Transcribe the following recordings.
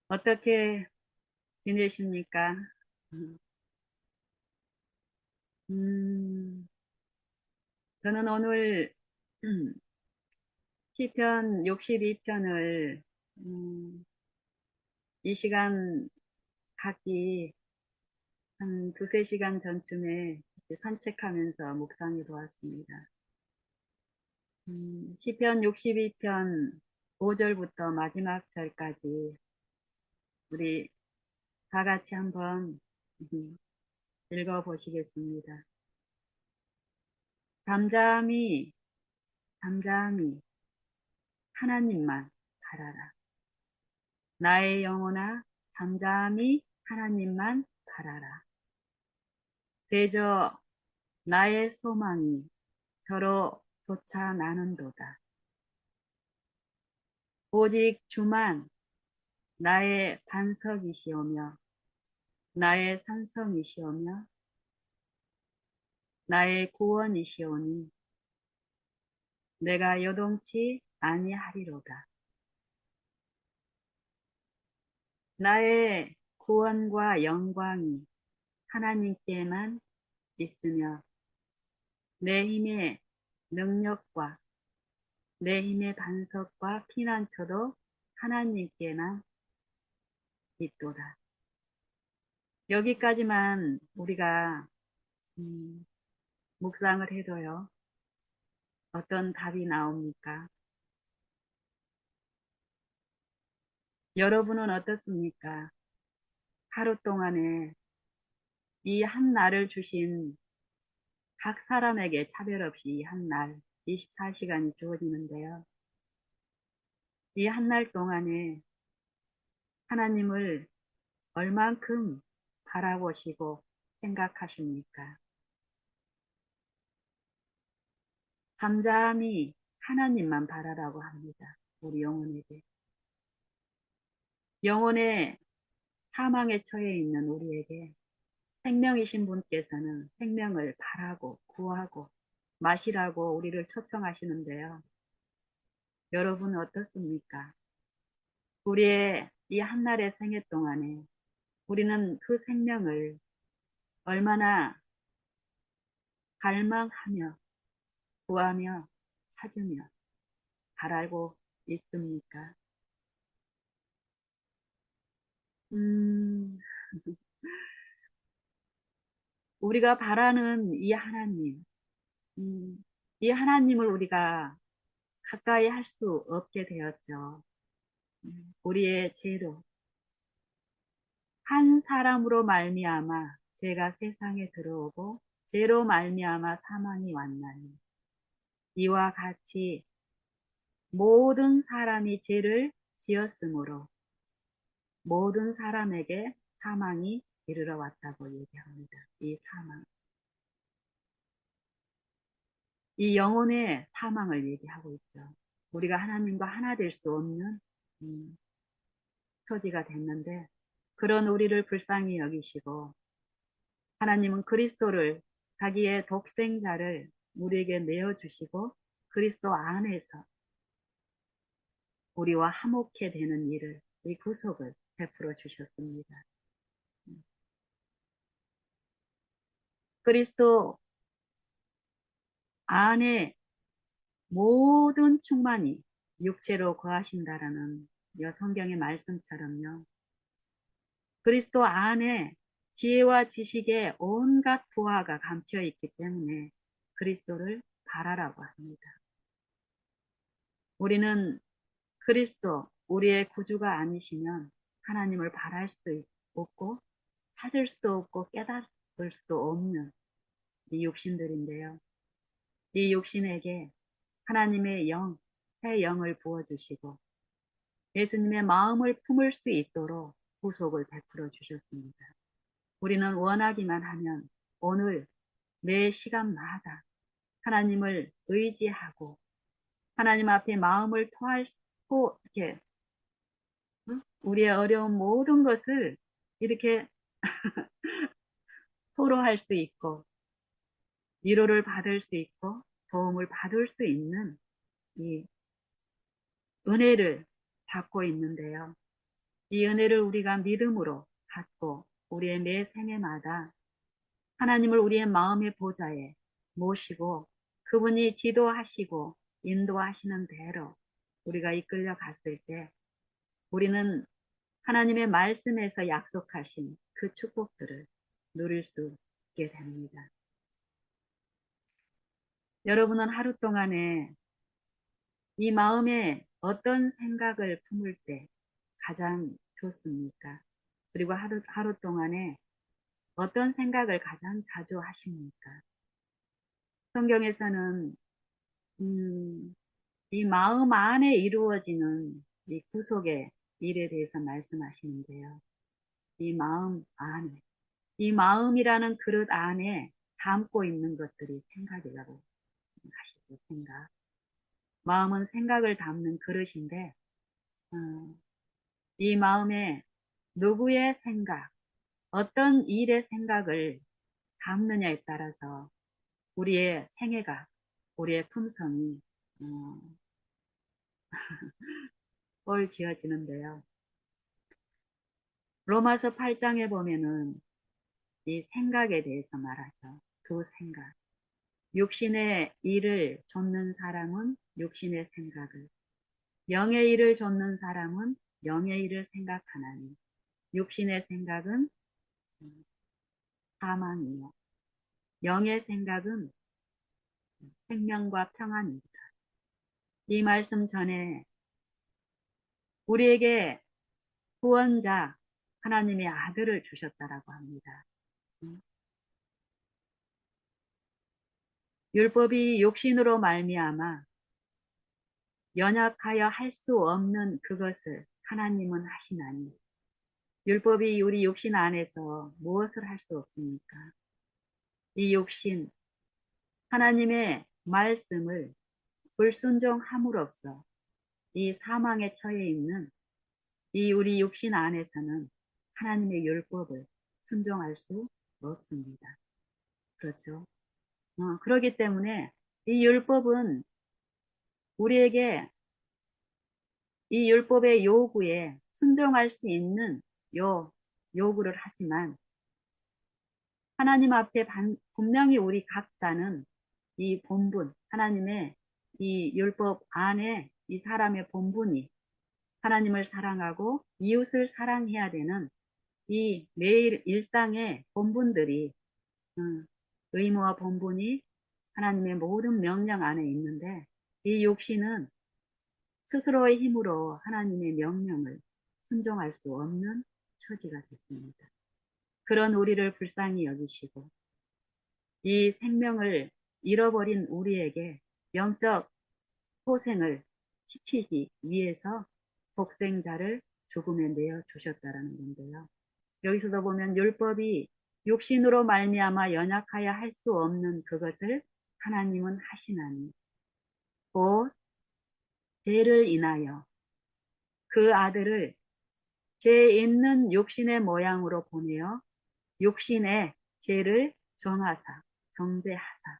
어떻게 지내십니까? 음, 저는 오늘 시편 62편을 이 시간 각기 한 두세 시간 전쯤에 이렇게 산책하면서 묵상해 보았습니다. 시편 62편 5절부터 마지막 절까지 우리 다 같이 한번 읽어 보시겠습니다. 잠잠히 잠잠히 하나님만 바라라. 나의 영혼아 잠잠히 하나님만 바라라. 대저 나의 소망이 저로 솟아 나는도다. 오직 주만 나의 반석이시오며 나의 산성이시오며 나의 구원이시오니 내가 요동치 아니하리로다. 나의 구원과 영광이 하나님께만 있으며 내 힘의 능력과 내 힘의 반석과 피난처도 하나님께만 있도다. 여기까지만 우리가 묵상을 해도요. 어떤 답이 나옵니까? 여러분은 어떻습니까? 하루 동안에 이 한 날을 주신 각 사람에게 차별 없이 한 날, 24시간이 주어지는데요. 이 한 날 동안에 하나님을 얼만큼 바라보시고 생각하십니까? 잠잠히 하나님만 바라라고 합니다. 우리 영혼에게. 영혼의 사망에 처해 있는 우리에게 생명이신 분께서는 생명을 바라고 구하고 마시라고 우리를 초청하시는데요. 여러분 어떻습니까? 우리의 이 한날의 생애 동안에 우리는 그 생명을 얼마나 갈망하며 구하며 찾으며 바라고 있습니까? 음, 우리가 바라는 이 하나님, 이 하나님을 우리가 가까이 할 수 없게 되었죠. 우리의 죄로 한 사람으로 말미암아 죄가 세상에 들어오고 죄로 말미암아 사망이 왔나니 이와 같이 모든 사람이 죄를 지었으므로 모든 사람에게 사망이 이르러 왔다고 얘기합니다. 이 사망, 이 영혼의 사망을 얘기하고 있죠. 우리가 하나님과 하나 될 수 없는 처지가 됐는데 그런 우리를 불쌍히 여기시고 하나님은 그리스도를 자기의 독생자를 우리에게 내어주시고 그리스도 안에서 우리와 화목해 되는 일을 이 구속을 베풀어 주셨습니다. 그리스도 안에 모든 충만이 육체로 거하신다라는 성경의 말씀처럼요. 그리스도 안에 지혜와 지식의 온갖 부하가 감춰 있기 때문에 그리스도를 바라라고 합니다. 우리는 그리스도, 우리의 구주가 아니시면 하나님을 바랄 수도 없고 찾을 수도 없고 깨달을 수도 없는 이 육신들인데요. 이 육신에게 하나님의 영, 새 영을 부어주시고 예수님의 마음을 품을 수 있도록 구속을 베풀어 주셨습니다. 우리는 원하기만 하면 오늘 매 시간마다 하나님을 의지하고 하나님 앞에 마음을 이렇게 우리의 어려운 모든 것을 이렇게 토로할 수 있고 위로를 받을 수 있고 도움을 받을 수 있는 이 은혜를 받고 있는데요. 이 은혜를 우리가 믿음으로 받고 우리의 매 생애마다 하나님을 우리의 마음의 보좌에 모시고 그분이 지도하시고 인도하시는 대로 우리가 이끌려 갔을 때 우리는 하나님의 말씀에서 약속하신 그 축복들을 누릴 수 있게 됩니다. 여러분은 하루 동안에 이 마음에 어떤 생각을 품을 때 가장 좋습니까? 그리고 하루 동안에 어떤 생각을 가장 자주 하십니까? 성경에서는 이 마음 안에 이루어지는 이 구속의 일에 대해서 말씀하시는데요. 이 마음 안에, 이 마음이라는 그릇 안에 담고 있는 것들이 생각이라고 하시죠. 생각. 마음은 생각을 담는 그릇인데 어, 이 마음에 누구의 생각, 어떤 일의 생각을 담느냐에 따라서 우리의 생애가, 우리의 품성이 지어지는데요. 로마서 8장에 보면은 이 생각에 대해서 말하죠. 그 생각. 육신의 일을 좇는 사람은 육신의 생각을, 영의 일을 좇는 사람은 영의 일을 생각하나니 육신의 생각은 사망이요 영의 생각은 생명과 평안입니다. 이 말씀 전에 우리에게 구원자 하나님의 아들을 주셨다라고 합니다. 율법이 육신으로 말미암아 연약하여 할 수 없는 그것을 하나님은 하시나니 율법이 우리 육신 안에서 무엇을 할 수 없습니까? 이 육신 하나님의 말씀을 불순종함으로써 이 사망에 처해 있는 이 우리 육신 안에서는 하나님의 율법을 순종할 수 없습니다. 그렇죠? 그렇기 때문에 이 율법은 우리에게 이 율법의 요구에 순종할 수 있는 요구를 하지만 하나님 앞에 분명히 우리 각자는 이 본분, 하나님의 이 율법 안에 이 사람의 본분이 하나님을 사랑하고 이웃을 사랑해야 되는 이 매일 일상의 본분들이 의무와 본분이 하나님의 모든 명령 안에 있는데 이 육신은 스스로의 힘으로 하나님의 명령을 순종할 수 없는 처지가 됐습니다. 그런 우리를 불쌍히 여기시고 이 생명을 잃어버린 우리에게 영적 소생을 시키기 위해서 독생자를 죽음에 내어 주셨다라는 건데요. 여기서도 보면 율법이 육신으로 말미암아 연약하여 할 수 없는 그것을 하나님은 하시나니 곧 죄를 인하여 그 아들을 죄 있는 육신의 모양으로 보내어 육신의 죄를 정하사 정죄하사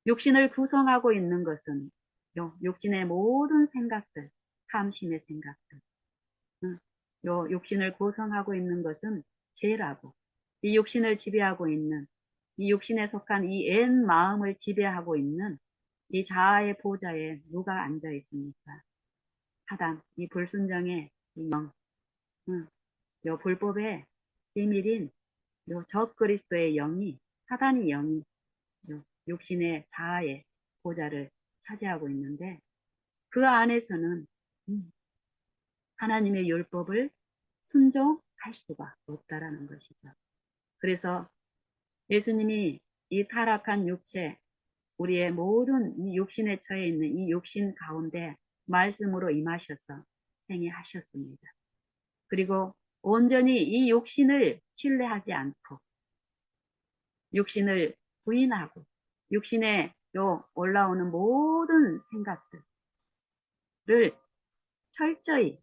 육신을 구성하고 있는 것은 육신의 모든 생각들, 탐심의 생각들, 요 육신을 구성하고 있는 것은 죄라고 이 육신을 지배하고 있는 이 육신에 속한 이 옛 마음을 지배하고 있는 이 자아의 보좌에 누가 앉아 있습니까? 사단, 이 불순정의 이 영, 요 불법의 비밀인 요 적그리스도의 영이 사단의 영이 요 육신의 자아의 보좌를 차지하고 있는데 그 안에서는 하나님의 율법을 순종할 수가 없다라는 것이죠. 그래서 예수님이 이 타락한 육체, 우리의 모든 이 육신에 처해 있는 이 육신 가운데 말씀으로 임하셔서 행해하셨습니다. 그리고 온전히 이 육신을 신뢰하지 않고 육신을 부인하고 육신에 올라오는 모든 생각들을 철저히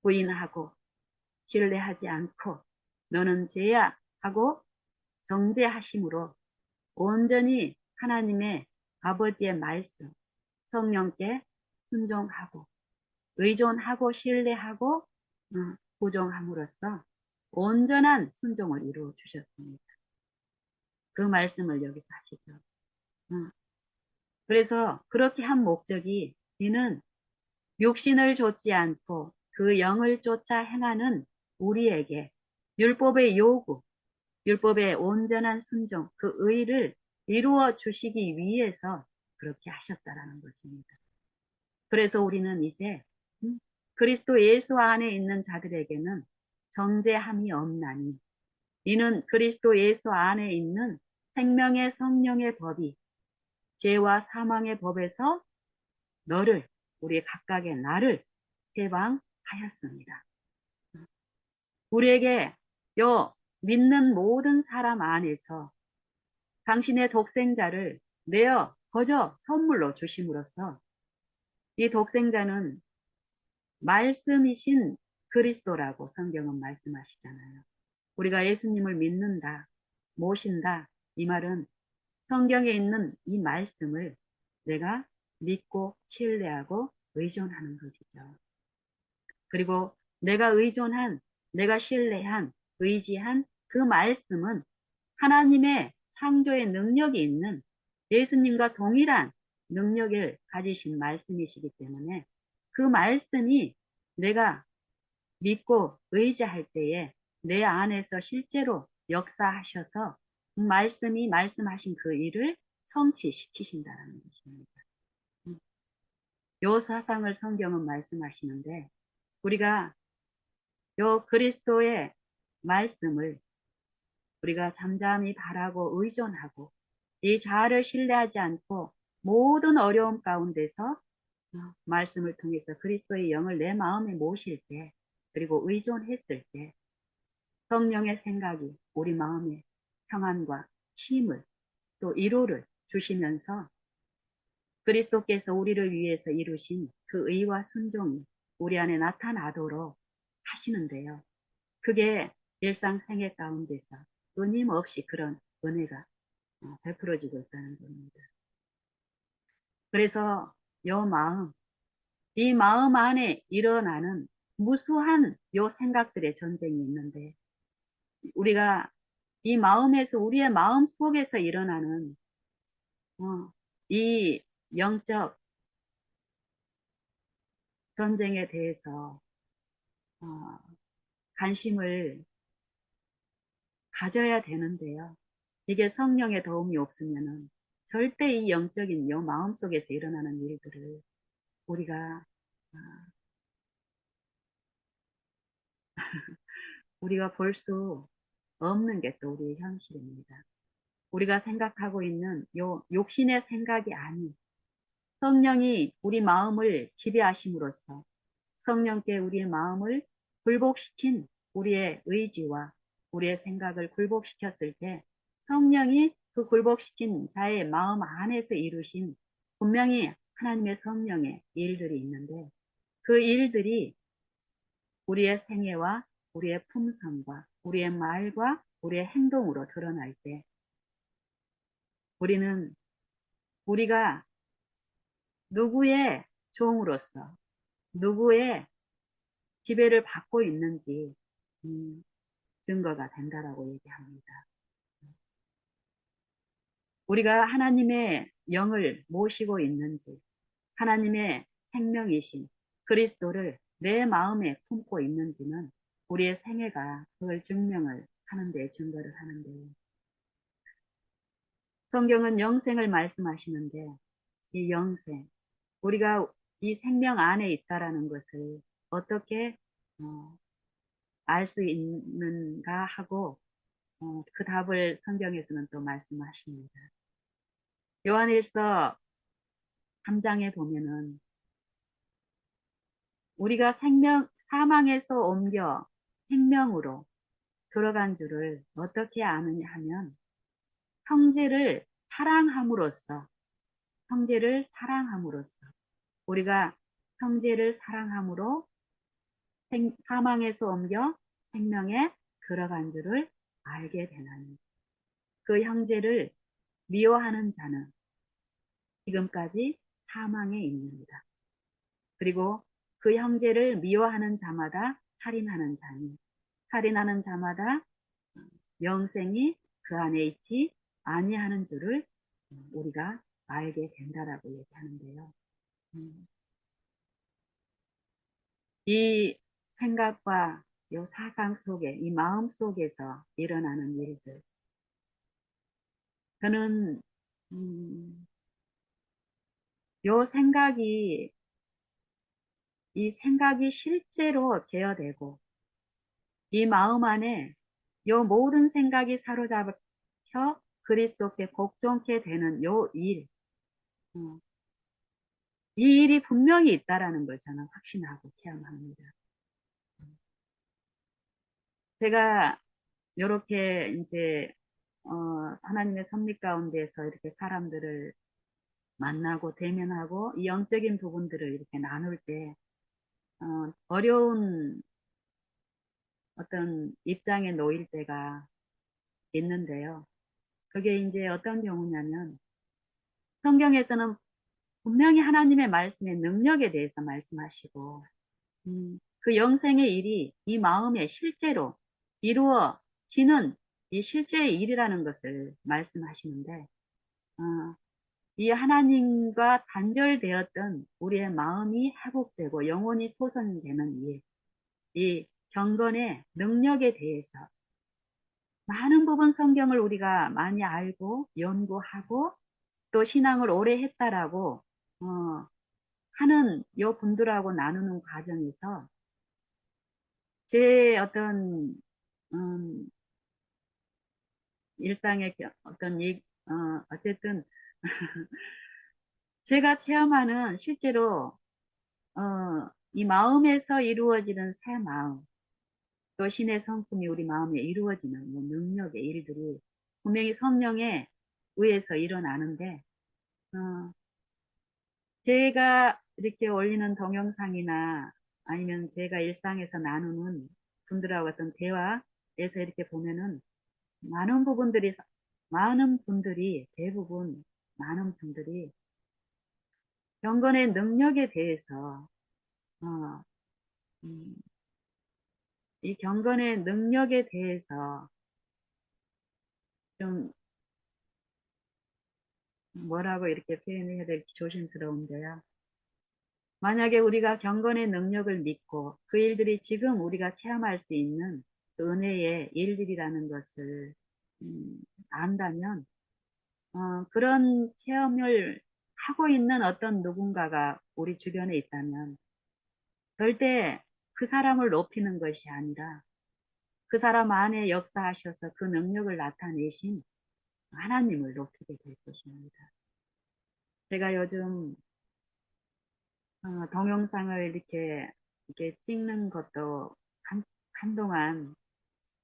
부인하고 신뢰하지 않고 너는 죄야 하고 정죄하심으로 온전히 하나님의 아버지의 말씀, 성령께 순종하고 의존하고 신뢰하고 부종함으로써 온전한 순종을 이루어 주셨습니다. 그 말씀을 여기서 하시죠. 그래서 그렇게 한 목적이 이는 육신을 좇지 않고 그 영을 쫓아 행하는 우리에게 율법의 요구, 율법의 온전한 순종, 그 의를 이루어 주시기 위해서 그렇게 하셨다라는 것입니다. 그래서 우리는 이제 그리스도 예수 안에 있는 자들에게는 정죄함이 없나니 이는 그리스도 예수 안에 있는 생명의 성령의 법이 죄와 사망의 법에서 너를, 우리 각각의 나를 해방하였습니다. 우리에게 요 믿는 모든 사람 안에서 당신의 독생자를 내어 거저 선물로 주심으로써 이 독생자는 말씀이신 그리스도라고 성경은 말씀하시잖아요. 우리가 예수님을 믿는다, 모신다, 이 말은 성경에 있는 이 말씀을 내가 믿고 신뢰하고 의존하는 것이죠. 그리고 내가 의존한, 내가 신뢰한, 의지한 그 말씀은 하나님의 창조의 능력이 있는 예수님과 동일한 능력을 가지신 말씀이시기 때문에 그 말씀이 내가 믿고 의지할 때에 내 안에서 실제로 역사하셔서 그 말씀이 말씀하신 그 일을 성취시키신다는 것입니다. 요 사상을 성경은 말씀하시는데 우리가 요 그리스도의 말씀을 우리가 잠잠히 바라고 의존하고 이 자아를 신뢰하지 않고 모든 어려움 가운데서 말씀을 통해서 그리스도의 영을 내 마음에 모실 때 그리고 의존했을 때 성령의 생각이 우리 마음에 평안과 힘을 또 위로를 주시면서 그리스도께서 우리를 위해서 이루신 그 의와 순종이 우리 안에 나타나도록 하시는데요. 그게 일상생활 가운데서 끊임없이 그런 은혜가 베풀어지고 있다는 겁니다. 그래서 이 마음 안에 일어나는 무수한 요 생각들의 전쟁이 있는데 우리가 이 마음에서 우리의 마음 속에서 일어나는 이 영적 전쟁에 대해서 관심을 가져야 되는데요. 이게 성령의 도움이 없으면은 절대 이 영적인 요 마음 속에서 일어나는 일들을 우리가 볼 수 없는 게 또 우리의 현실입니다. 우리가 생각하고 있는 요 욕심의 생각이 아닌 성령이 우리 마음을 지배하심으로써 성령께 우리의 마음을 굴복시킨 우리의 의지와 우리의 생각을 굴복시켰을 때 성령이 그 굴복시킨 자의 마음 안에서 이루신 분명히 하나님의 성령의 일들이 있는데 그 일들이 우리의 생애와 우리의 품성과 우리의 말과 우리의 행동으로 드러날 때 우리는 우리가 누구의 종으로서 누구의 지배를 받고 있는지 증거가 된다라고 얘기합니다. 우리가 하나님의 영을 모시고 있는지 하나님의 생명이신 그리스도를 내 마음에 품고 있는지는 우리의 생애가 그걸 증명을 하는데 증거를 하는데요. 성경은 영생을 말씀하시는데 이 영생, 우리가 이 생명 안에 있다라는 것을 어떻게 알 수 있는가 하고 그 답을 성경에서는 또 말씀하십니다. 요한일서 3장에 보면은 우리가 사망에서 옮겨 생명으로 들어간 줄을 어떻게 아느냐 하면 형제를 사랑함으로써 우리가 형제를 사랑함으로 사망에서 옮겨 생명에 들어간 줄을 알게 되나니 그 형제를 미워하는 자는 지금까지 사망에 있느니라. 그리고 그 형제를 미워하는 자마다 살인하는 자니, 살인하는 자마다 영생이 그 안에 있지 아니하는 줄을 우리가 알게 된다라고 얘기하는데요. 음, 이 생각과 이 사상 속에, 이 마음 속에서 일어나는 일들, 저는 요 생각이 이 생각이 실제로 제어되고 이 마음 안에 요 모든 생각이 사로잡혀 그리스도께 복종케 되는 요 일, 어, 이 일이 분명히 있다라는 걸 저는 확신하고 체험합니다. 제가 요렇게 이제 하나님의 섭리 가운데서 이렇게 사람들을 만나고 대면하고 이 영적인 부분들을 이렇게 나눌 때 어려운 어떤 입장에 놓일 때가 있는데요. 그게 이제 어떤 경우냐면 성경에서는 분명히 하나님의 말씀의 능력에 대해서 말씀하시고 그 영생의 일이 이 마음에 실제로 이루어지는 이 실제의 일이라는 것을 말씀하시는데 어, 이 하나님과 단절되었던 우리의 마음이 회복되고 영혼이 소선되는 일, 이 경건의 능력에 대해서 많은 부분 성경을 우리가 많이 알고 연구하고 또 신앙을 오래 했다라고 하는 요 분들하고 나누는 과정에서 제 어떤 일상의 어떤 어쨌든 제가 체험하는 실제로 이 마음에서 이루어지는 새 마음 또 신의 성품이 우리 마음에 이루어지는 뭐 능력의 일들이 분명히 성령에 의해서 일어나는데 어, 제가 이렇게 올리는 동영상이나 아니면 제가 일상에서 나누는 분들하고 어떤 대화에서 이렇게 보면은 많은 부분들이 많은 분들이 대부분 많은 분들이 경건의 능력에 대해서 어, 음, 이 경건의 능력에 대해서 좀 뭐라고 이렇게 표현해야 될지 조심스러운데요. 만약에 우리가 경건의 능력을 믿고 그 일들이 지금 우리가 체험할 수 있는 그 은혜의 일들이라는 것을 안다면 그런 체험을 하고 있는 어떤 누군가가 우리 주변에 있다면 절대 그 사람을 높이는 것이 아니라 그 사람 안에 역사하셔서 그 능력을 나타내신 하나님을 높이게 될 것입니다. 제가 요즘 동영상을 이렇게 찍는 것도 한동안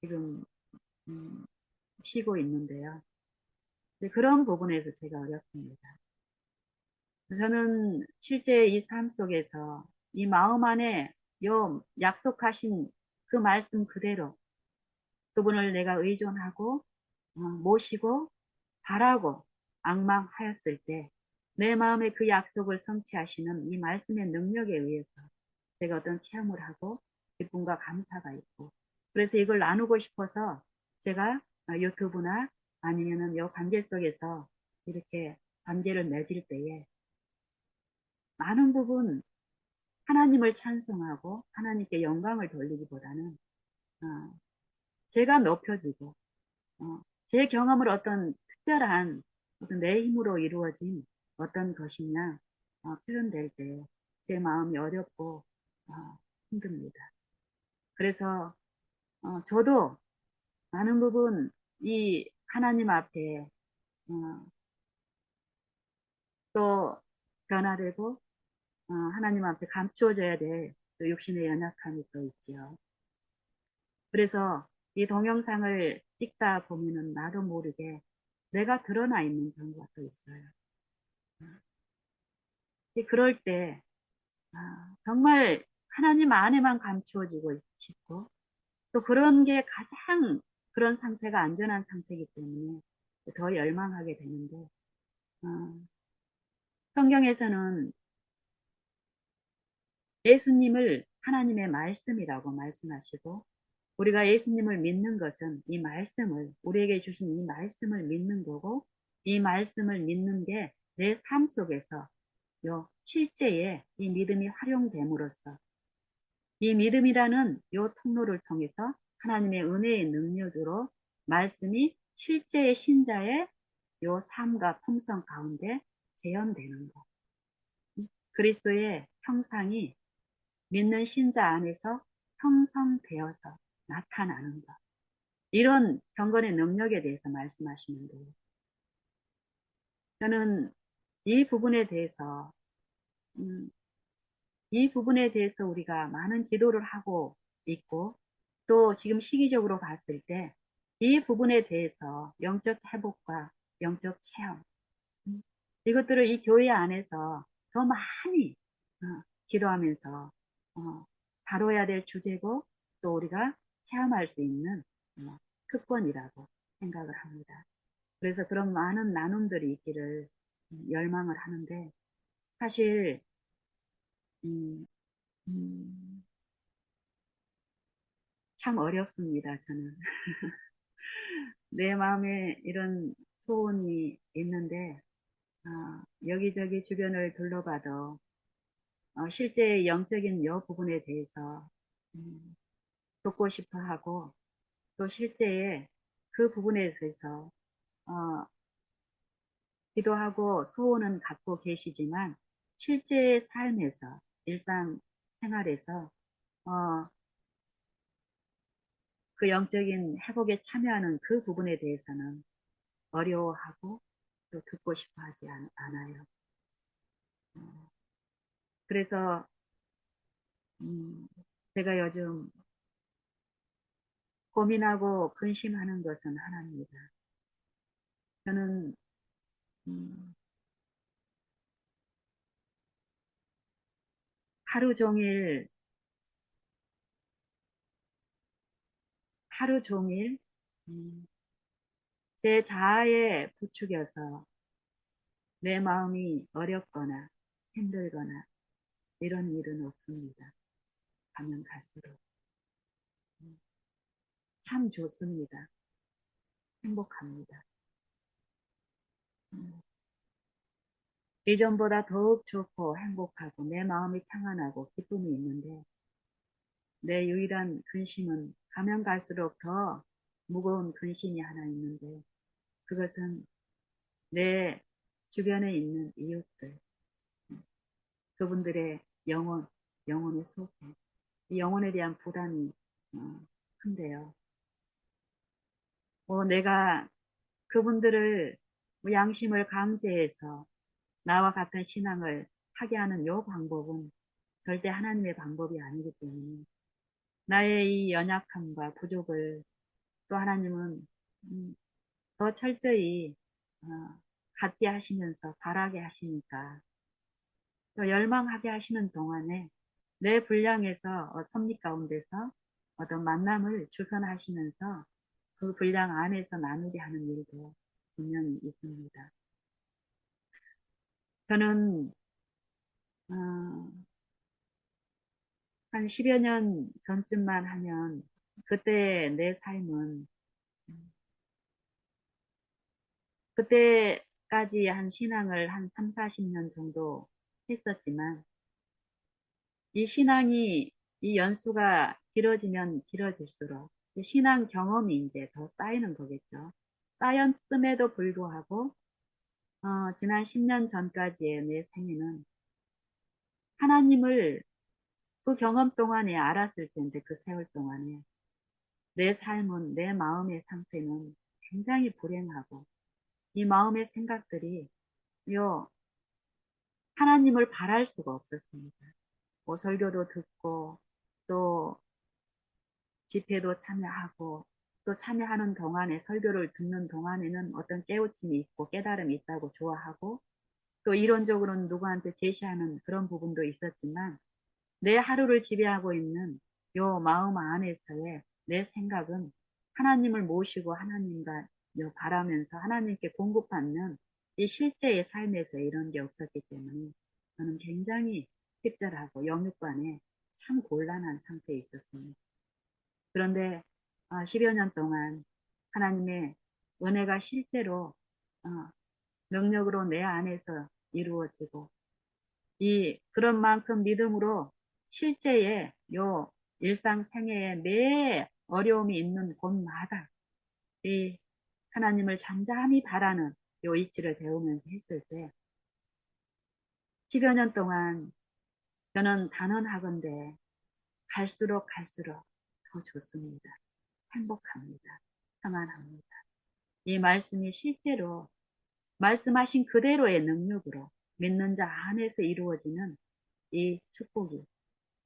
지금 음, 쉬고 있는데요. 그런 부분에서 제가 어렵습니다. 저는 실제 이 삶 속에서 이 마음 안에 요 약속하신 그 말씀 그대로 그분을 내가 의존하고 모시고 바라고 앙망하였을 때 내 마음에 그 약속을 성취하시는 이 말씀의 능력에 의해서 제가 어떤 체험을 하고 기쁨과 감사가 있고 그래서 이걸 나누고 싶어서 제가 유튜브나 아니면은 요 관계 속에서 이렇게 관계를 맺을 때에 많은 부분 하나님을 찬송하고 하나님께 영광을 돌리기보다는 어, 제가 높여지고 제 경험을 어떤 특별한 어떤 내 힘으로 이루어진 어떤 것이냐 표현될 때 제 마음이 어렵고 힘듭니다. 그래서 저도 많은 부분 이 하나님 앞에 또 변화되고 하나님 앞에 감추어져야 될 또 육신의 연약함이 또 있죠. 그래서 이 동영상을 찍다 보면은 나도 모르게 내가 드러나 있는 경우가 또 있어요. 그럴 때 정말 하나님 안에만 감추어지고 싶고 또 그런 게 가장 그런 상태가 안전한 상태이기 때문에 더 열망하게 되는데 어, 성경에서는 예수님을 하나님의 말씀이라고 말씀하시고, 우리가 예수님을 믿는 것은 이 말씀을, 우리에게 주신 이 말씀을 믿는 거고, 이 말씀을 믿는 게 내 삶 속에서 요 실제의 이 믿음이 활용됨으로써 이 믿음이라는 요 통로를 통해서 하나님의 은혜의 능력으로 말씀이 실제의 신자의 요 삶과 품성 가운데 재현되는 것. 그리스도의 형상이 믿는 신자 안에서 형성되어서 나타나는 것. 이런 경건의 능력에 대해서 말씀하시는 거예요. 저는 이 부분에 대해서, 음, 이 부분에 대해서 우리가 많은 기도를 하고 있고, 또 지금 시기적으로 봤을 때, 이 부분에 대해서 영적 회복과 영적 체험, 이것들을 이 교회 안에서 더 많이 기도하면서 다뤄야 될 주제고 또 우리가 체험할 수 있는 특권이라고 생각을 합니다. 그래서 그런 많은 나눔들이 있기를 열망을 하는데 사실 음, 음, 참 어렵습니다. 저는 내 마음에 이런 소원이 있는데 여기저기 주변을 둘러봐도 실제 영적인 여 부분에 대해서 음, 돕고 싶어 하고 또 실제에 그 부분에 대해서 어, 기도하고 소원은 갖고 계시지만 실제 삶에서 일상 생활에서 어, 그 영적인 회복에 참여하는 그 부분에 대해서는 어려워하고 또 듣고 싶어 하지 않아요. 어, 그래서 제가 요즘 고민하고 근심하는 것은 하나입니다. 저는 음, 하루 종일 하루 종일 음, 제 자아에 부추겨서 내 마음이 어렵거나 힘들거나 이런 일은 없습니다. 가면 갈수록 음, 참 좋습니다. 행복합니다. 음, 이전보다 더욱 좋고 행복하고 내 마음이 평안하고 기쁨이 있는데 내 유일한 근심은 가면 갈수록 더 무거운 근심이 하나 있는데 그것은 내 주변에 있는 이웃들, 그분들의 영혼의 소생, 이 영혼에 대한 부담이 큰데요. 내가 그분들을 양심을 강제해서 나와 같은 신앙을 하게 하는 요 방법은 절대 하나님의 방법이 아니기 때문에 나의 이 연약함과 부족을 또 하나님은 더 철저히 어, 갖게 하시면서 바라게 하시니까 또 열망하게 하시는 동안에 내 분량에서 섭리 가운데서 어떤 만남을 주선하시면서 그 분량 안에서 나누게 하는 일도 분명히 있습니다. 저는 어, 한 10여 년 전쯤만 하면 그때 내 삶은 그때까지 한 신앙을 한 3, 40년 정도 했었지만 이 신앙이 이 연수가 길어지면 길어질수록 이 신앙 경험이 이제 더 쌓이는 거겠죠. 쌓였음에도 불구하고 지난 10년 전까지의 내 생애는 하나님을 그 경험 동안에 알았을 텐데 그 세월 동안에 내 삶은 내 마음의 상태는 굉장히 불행하고 이 마음의 생각들이 요 하나님을 바랄 수가 없었습니다. 뭐 설교도 듣고 또 집회도 참여하고 또 참여하는 동안에 설교를 듣는 동안에는 어떤 깨우침이 있고 깨달음이 있다고 좋아하고 또 이론적으로는 누구한테 제시하는 그런 부분도 있었지만 내 하루를 지배하고 있는 요 마음 안에서의 내 생각은 하나님을 모시고 하나님과 바라면서 하나님께 공급받는 이 실제의 삶에서 이런 게 없었기 때문에 저는 굉장히 핍절하고 영육간에 참 곤란한 상태에 있었습니다. 그런데 10여 년 동안 하나님의 은혜가 실제로 어, 능력으로 내 안에서 이루어지고 그런 만큼 믿음으로 실제의 요 일상생애에 매 어려움이 있는 곳마다 이 하나님을 잠잠히 바라는 요 이치를 배우면서 했을 때 10여 년 동안 저는 단언하건대 갈수록 더 좋습니다. 행복합니다. 평안합니다. 이 말씀이 실제로 말씀하신 그대로의 능력으로 믿는 자 안에서 이루어지는 이 축복이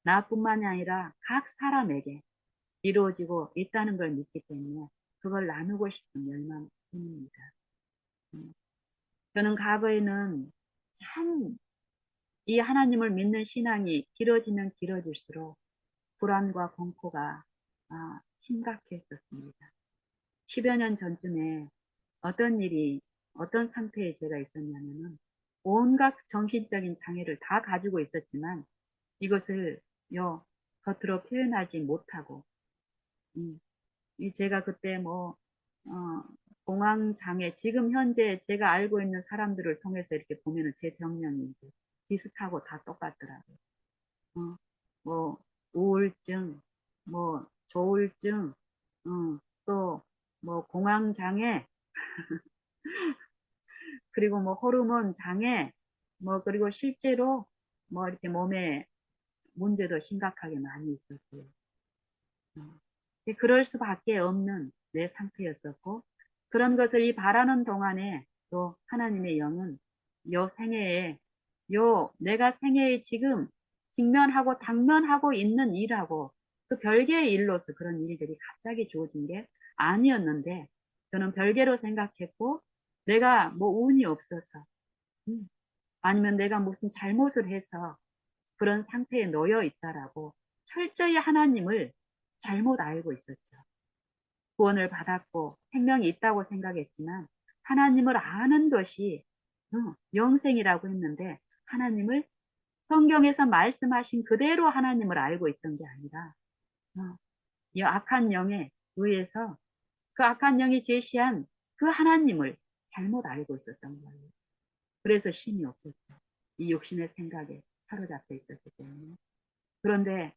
나뿐만이 아니라 각 사람에게 이루어지고 있다는 걸 믿기 때문에 그걸 나누고 싶은 열망입니다. 저는 과거에는 참 이 하나님을 믿는 신앙이 길어지면 길어질수록 불안과 공포가 심각했었습니다. 10여 년 전쯤에 어떤 일이, 어떤 상태에 제가 있었냐면은 온갖 정신적인 장애를 다 가지고 있었지만 이것을 겉으로 표현하지 못하고, 제가 그때 공황장애, 지금 현재 제가 알고 있는 사람들을 통해서 이렇게 보면은 제 병명이 이제 비슷하고 다 똑같더라고요. 어, 뭐, 우울증, 조울증, 또, 공황장애, 그리고 호르몬 장애, 그리고 실제로 이렇게 몸에 문제도 심각하게 많이 있었고요. 그럴 수밖에 없는 내 상태였었고, 그런 것을 바라는 동안에 또 하나님의 영은 요 생애에, 내가 생애에 지금 직면하고 당면하고 있는 일하고 그 별개의 일로서 그런 일들이 갑자기 주어진 게 아니었는데, 저는 별개로 생각했고, 내가 운이 없어서, 아니면 내가 무슨 잘못을 해서 그런 상태에 놓여 있다라고 철저히 하나님을 잘못 알고 있었죠. 구원을 받았고 생명이 있다고 생각했지만 하나님을 아는 것이 영생이라고 했는데 하나님을 성경에서 말씀하신 그대로 하나님을 알고 있던 게 아니라 이 악한 영에 의해서 그 악한 영이 제시한 그 하나님을 잘못 알고 있었던 거예요. 그래서 힘이 없었죠. 이 육신의 생각에 사로잡혀 있었기 때문에. 그런데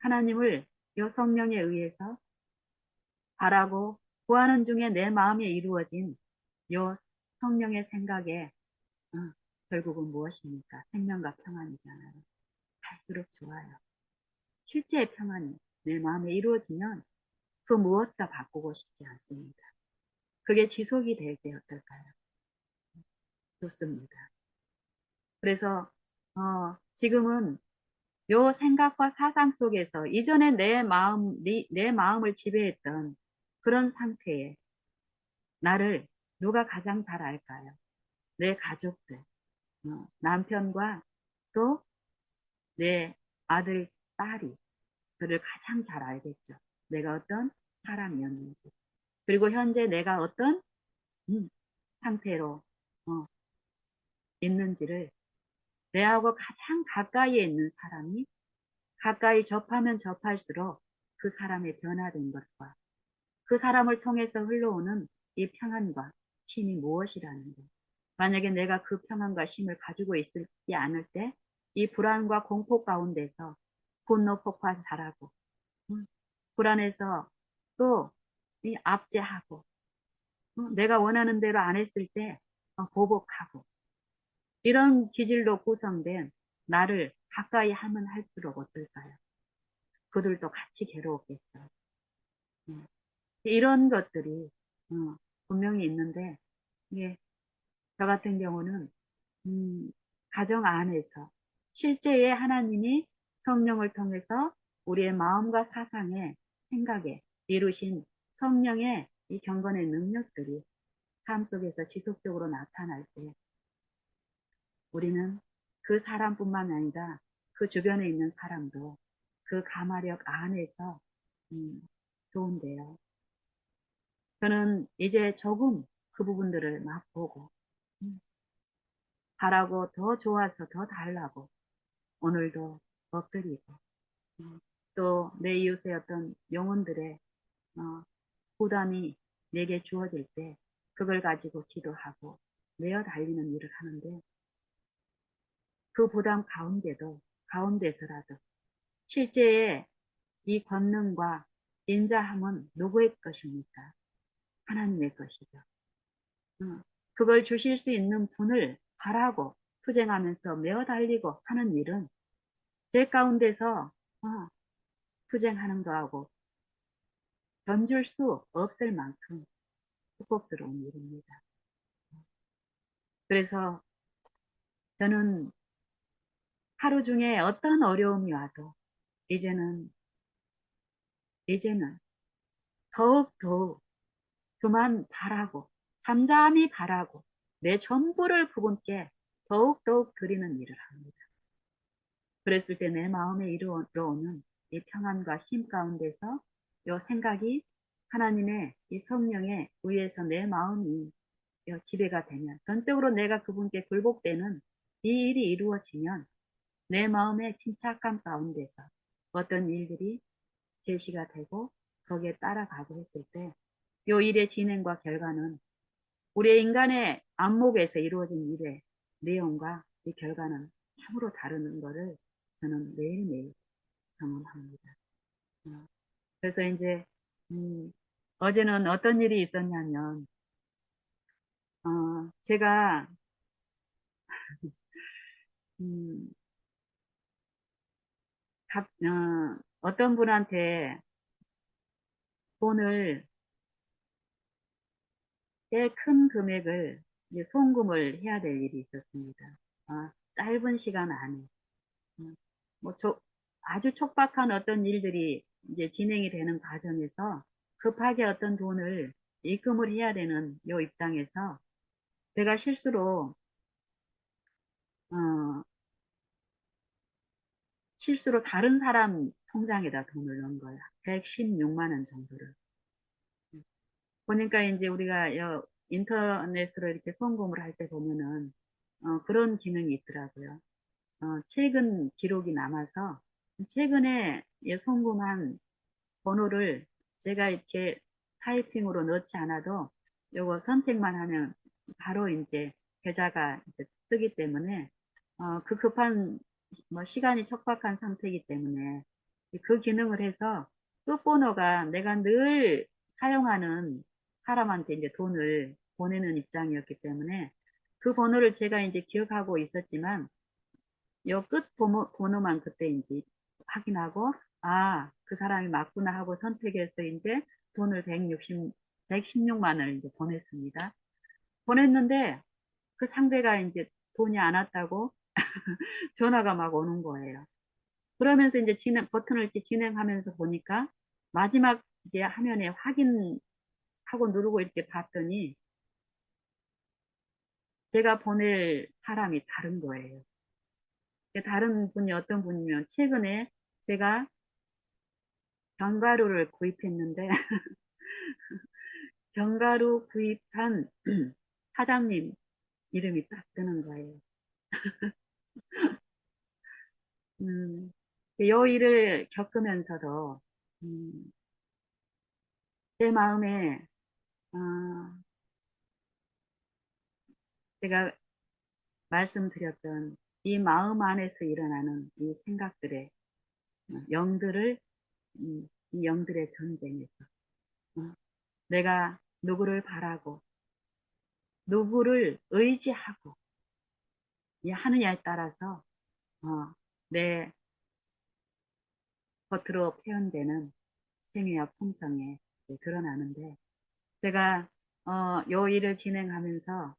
하나님을 이 성령에 의해서 바라고 구하는 중에 내 마음에 이루어진 요 성령의 생각에 결국은 무엇입니까? 생명과 평안이잖아요. 갈수록 좋아요. 실제의 평안이 내 마음에 이루어지면 그 무엇도 바꾸고 싶지 않습니다. 그게 지속이 될 때 어떨까요? 좋습니다. 그래서 지금은 요 생각과 사상 속에서 이전에 내 마음을 지배했던 그런 상태에 나를 누가 가장 잘 알까요? 내 가족들, 남편과 또 내 아들, 딸이 그를 가장 잘 알겠죠. 내가 어떤 사람이었는지. 그리고 현재 내가 어떤 상태로 있는지를 내하고 가장 가까이에 있는 사람이 가까이 접하면 접할수록 그 사람의 변화된 것과 그 사람을 통해서 흘러오는 이 평안과 쉼이 무엇이라는 것. 만약에 내가 그 평안과 쉼을 가지고 있지 않을 때 이 불안과 공포 가운데서 분노 폭발 잘하고 불안해서 또 이 압제하고 내가 원하는 대로 안 했을 때 보복하고 이런 기질로 구성된 나를 가까이 하면 할수록 어떨까요? 그들도 같이 괴로웠겠죠. 이런 것들이 분명히 있는데 예, 저 같은 경우는 가정 안에서 실제의 하나님이 성령을 통해서 우리의 마음과 사상에 생각에 이루신 성령의 이 경건의 능력들이 삶 속에서 지속적으로 나타날 때 우리는 그 사람뿐만 아니라 그 주변에 있는 사람도 그 가마력 안에서 좋은데요. 저는 이제 조금 그 부분들을 맛보고 바라고 더 좋아서 더 달라고 오늘도 엎드리고 또 내 이웃의 어떤 영혼들의 부담이 내게 주어질 때 그걸 가지고 기도하고 내어 달리는 일을 하는데 그 부담 가운데서라도 실제의 이 권능과 인자함은 누구의 것입니까? 하나님의 것이죠. 그걸 주실 수 있는 분을 바라고 투쟁하면서 메어 달리고 하는 일은 제 가운데서 투쟁하는 거하고 견줄 수 없을 만큼 축복스러운 일입니다. 그래서 저는 하루 중에 어떤 어려움이 와도 이제는 더욱 그만 바라고 잠잠히 바라고 내 전부를 그분께 더욱 드리는 일을 합니다. 그랬을 때 내 마음에 이루어오는 이 평안과 힘 가운데서 이 생각이 하나님의 이 성령에 의해서 내 마음이 지배가 되면 전적으로 내가 그분께 굴복되는 이 일이 이루어지면 내 마음의 침착함 가운데서 어떤 일들이 제시가 되고 거기에 따라가고 했을 때 이 일의 진행과 결과는 우리 인간의 안목에서 이루어진 일의 내용과 이 결과는 참으로 다르는 것을 저는 매일매일 경험합니다. 그래서 이제 어제는 어떤 일이 있었냐면 제가 음, 어떤 분한테 돈을 꽤 큰 금액을 이제 송금을 해야 될 일이 있었습니다. 짧은 시간 안에 뭐 아주 촉박한 어떤 일들이 이제 진행이 되는 과정에서 급하게 어떤 돈을 입금을 해야 되는 요 입장에서 제가 어, 실수로 다른 사람 통장에다 돈을 넣은 거야. 116만 원 정도를. 보니까 이제 우리가 인터넷으로 이렇게 송금을 할 때 보면은 그런 기능이 있더라고요. 최근 기록이 남아서 최근에 송금한 번호를 제가 이렇게 타이핑으로 넣지 않아도 요거 선택만 하면 바로 이제 계좌가 이제 뜨기 때문에 그 급한 뭐 시간이 촉박한 상태이기 때문에 그 기능을 해서 끝번호가 내가 늘 사용하는 사람한테 이제 돈을 보내는 입장이었기 때문에 그 번호를 제가 이제 기억하고 있었지만 요 번호만 그때 이제 확인하고, 그 사람이 맞구나 하고 선택해서 이제 돈을 116만 원을 이제 보냈습니다. 보냈는데 그 상대가 이제 돈이 안 왔다고 전화가 막 오는 거예요. 그러면서 이제 버튼을 이렇게 진행하면서 보니까 마지막 이제 화면에 확인하고 누르고 이렇게 봤더니 제가 보낼 사람이 다른 거예요. 다른 분이 어떤 분이면 최근에 제가 견과류를 구입했는데 견과류 구입한 사장님 이름이 딱 뜨는 거예요. 음, 요 일을 겪으면서도 음, 제 마음에 어, 제가 말씀드렸던 이 마음 안에서 일어나는 이 생각들의 영들을 이 영들의 전쟁에서 어, 내가 누구를 바라고 누구를 의지하고 하느냐에 따라서 어, 내 겉으로 표현되는 행위와 품성에 드러나는데 제가 요 일을 진행하면서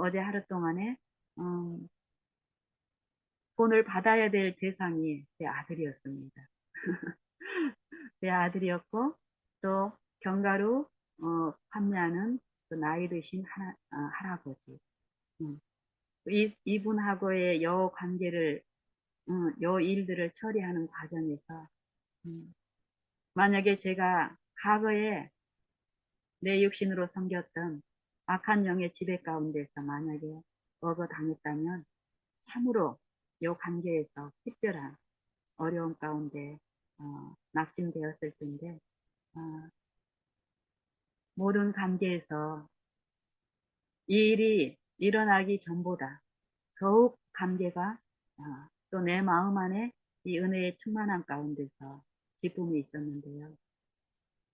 어제 하루 동안에 음, 돈을 받아야 될 대상이 제 아들이었습니다. 제 아들이었고 또 견과류 판매하는 그 나이 드신 할아버지 이분하고의 요 관계를 요 일들을 처리하는 과정에서 음, 만약에 제가 과거에 내 육신으로 섬겼던 악한 영의 지배 가운데서 만약에 얻어당했다면 참으로 요 관계에서 특별한 어려움 가운데 낙심되었을 텐데 어, 모든 관계에서 이 일이 일어나기 전보다 더욱 관계가 또 내 마음 안에 이 은혜의 충만한 가운데서 기쁨이 있었는데요.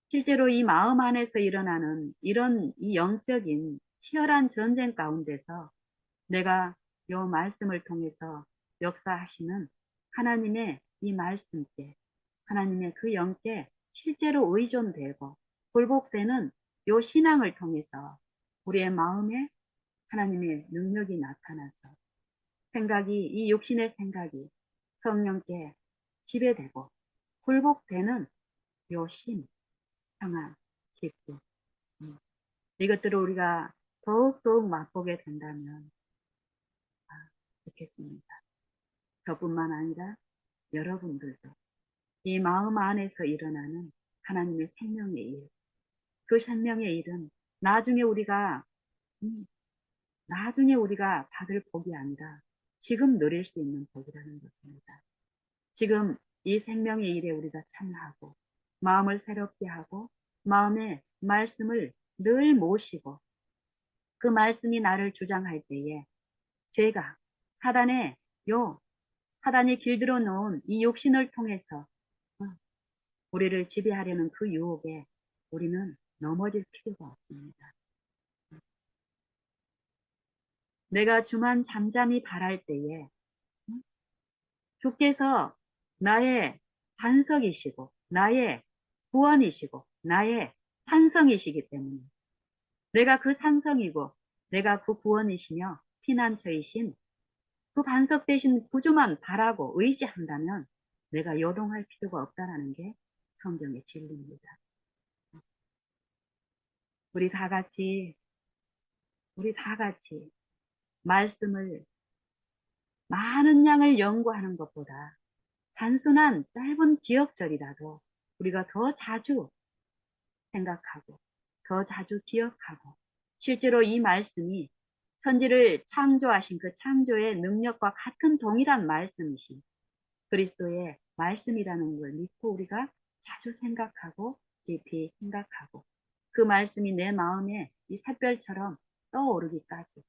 실제로 이 마음 안에서 일어나는 이런 이 영적인 치열한 전쟁 가운데서 내가 요 말씀을 통해서 역사하시는 하나님의 이 말씀께, 하나님의 그 영께 실제로 의존되고 굴복되는 요 신앙을 통해서 우리의 마음에 하나님의 능력이 나타나서 생각이, 이 육신의 생각이 성령께 지배되고 굴복되는 요 심, 평안, 기쁨, 이것들을 우리가 더욱더욱 맛보게 된다면 좋겠습니다. 저뿐만 아니라 여러분들도 이 마음 안에서 일어나는 하나님의 생명의 일, 그 생명의 일은 나중에 우리가 음, 나중에 우리가 받을 복이 아니라 지금 누릴 수 있는 복이라는 것입니다. 지금 이 생명의 일에 우리가 참여하고 마음을 새롭게 하고 마음의 말씀을 늘 모시고 그 말씀이 나를 주장할 때에 제가 사단의 요 사단이 길들여 놓은 이 욕심을 통해서 어, 우리를 지배하려는 그 유혹에 우리는 넘어질 필요가 없습니다. 내가 주만 잠잠히 바랄 때에 주께서 나의 반석이시고 나의 구원이시고 나의 산성이시기 때문에 내가 그 산성이고 내가 그 구원이시며 피난처이신 그 반석 대신 구주만 바라고 의지한다면 내가 요동할 필요가 없다라는 게 성경의 진리입니다. 우리 다 같이 우리 다 같이 말씀을 많은 양을 연구하는 것보다 단순한 짧은 기억절이라도 우리가 더 자주 생각하고 더 자주 기억하고 실제로 이 말씀이 천지를 창조하신 그 창조의 능력과 같은 동일한 말씀이신 그리스도의 말씀이라는 걸 믿고 우리가 자주 생각하고 깊이 생각하고 그 말씀이 내 마음에 이 샛별처럼 떠오르기까지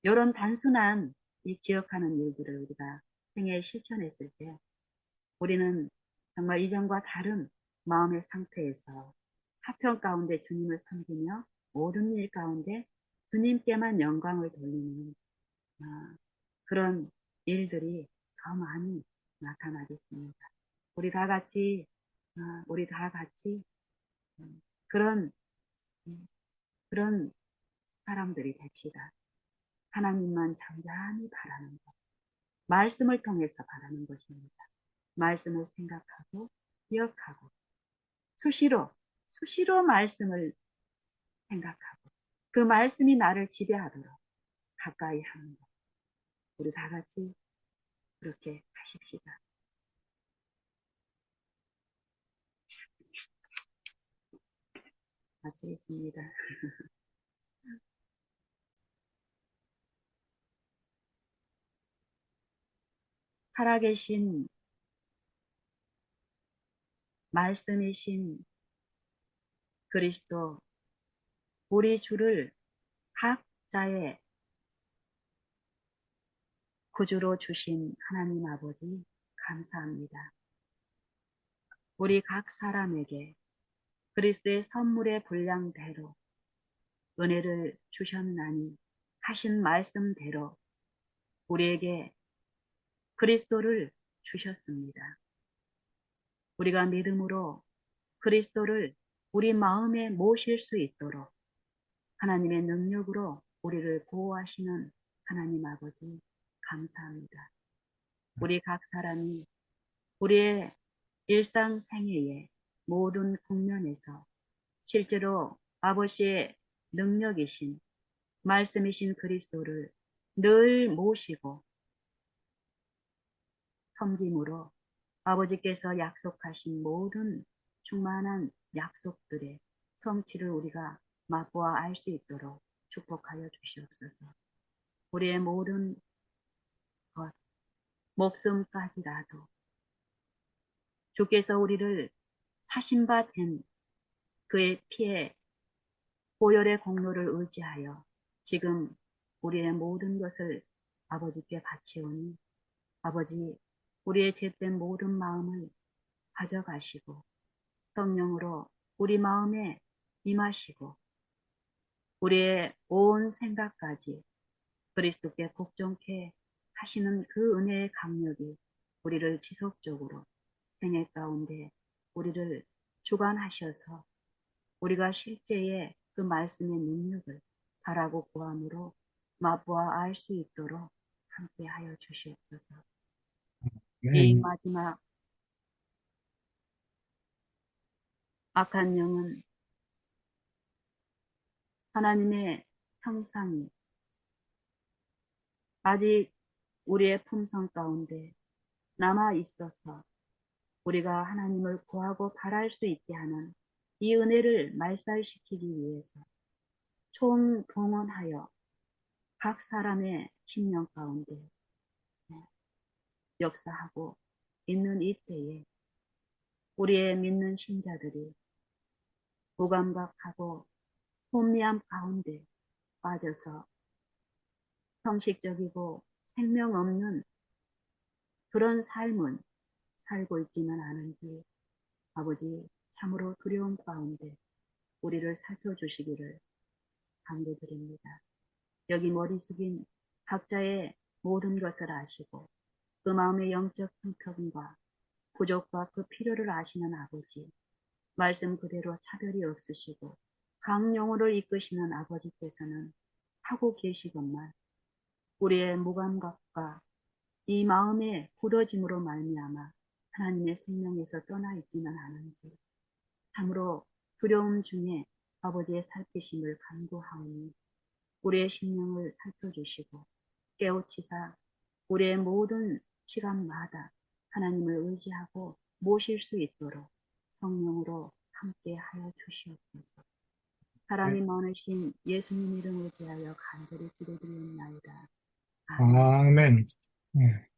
이런 단순한 이 기억하는 일들을 우리가 생애에 실천했을 때 우리는 정말 이전과 다른 마음의 상태에서 화평 가운데 주님을 섬기며 모든 일 가운데 주님께만 영광을 돌리는 그런 일들이 더 많이 나타나겠습니다. 우리 다 같이 우리 다 같이 그런 그런 사람들이 됩시다. 하나님만 잠잠히 바라는 것, 말씀을 통해서 바라는 것입니다. 말씀을 생각하고 기억하고 수시로 말씀을 생각하고 그 말씀이 나를 지배하도록 가까이 하는 것. 우리 다 같이 그렇게 하십시다. 마치겠습니다. 살아계신 말씀이신 그리스도 우리 주를 각자의 구주로 주신 하나님 아버지 감사합니다. 우리 각 사람에게 그리스도의 선물의 분량대로 은혜를 주셨나니 하신 말씀대로 우리에게 그리스도를 주셨습니다. 우리가 믿음으로 그리스도를 우리 마음에 모실 수 있도록 하나님의 능력으로 우리를 보호하시는 하나님 아버지 감사합니다. 우리 각 사람이 우리의 일상생애의 모든 국면에서 실제로 아버지의 능력이신 말씀이신 그리스도를 늘 모시고 섬김으로 아버지께서 약속하신 모든 충만한 약속들의 성취를 우리가 맛보아 알 수 있도록 축복하여 주시옵소서. 우리의 모든 것, 목숨까지라도 주께서 우리를 하신 바 된 그의 피에 보혈의 공로를 의지하여 지금 우리의 모든 것을 아버지께 바치오니 아버지 우리의 죄된 모든 마음을 가져가시고 성령으로 우리 마음에 임하시고 우리의 온 생각까지 그리스도께 복종케 하시는 그 은혜의 강력이 우리를 지속적으로 생애 가운데 우리를 주관하셔서 우리가 실제의 그 말씀의 능력을 바라고 구함으로 맛보아 알 수 있도록 함께하여 주시옵소서. 이 아멘. 마지막 악한 영은 하나님의 형상이 아직 우리의 품성 가운데 남아 있어서 우리가 하나님을 구하고 바랄 수 있게 하는 이 은혜를 말살시키기 위해서 총동원하여 각 사람의 심령 가운데 역사하고 있는 이때에 우리의 믿는 신자들이 무감각하고 혼미함 가운데 빠져서 형식적이고 생명 없는 그런 삶은 살고 있지는 않은지 아버지 참으로 두려움 가운데 우리를 살펴주시기를 간구드립니다. 여기 머리 숙인 각자의 모든 것을 아시고 그 마음의 영적 형편과 부족과 그 필요를 아시는 아버지, 말씀 그대로 차별이 없으시고 강령으로 이끄시는 아버지께서는 하고 계시건만 우리의 무감각과 이 마음의 굳어짐으로 말미암아 하나님의 생명에서 떠나 있지는 않은지 참으로 두려움 중에 아버지의 살피심을 간구하오니 우리의 심령을 살펴주시고 깨우치사 우리의 모든 시간마다 하나님을 의지하고 모실 수 있도록 성령으로 함께 하여 주시옵소서. 사랑이 많으신 예수님 이름 의지하여 간절히 기도드리옵나이다. 아멘. 아멘. 네.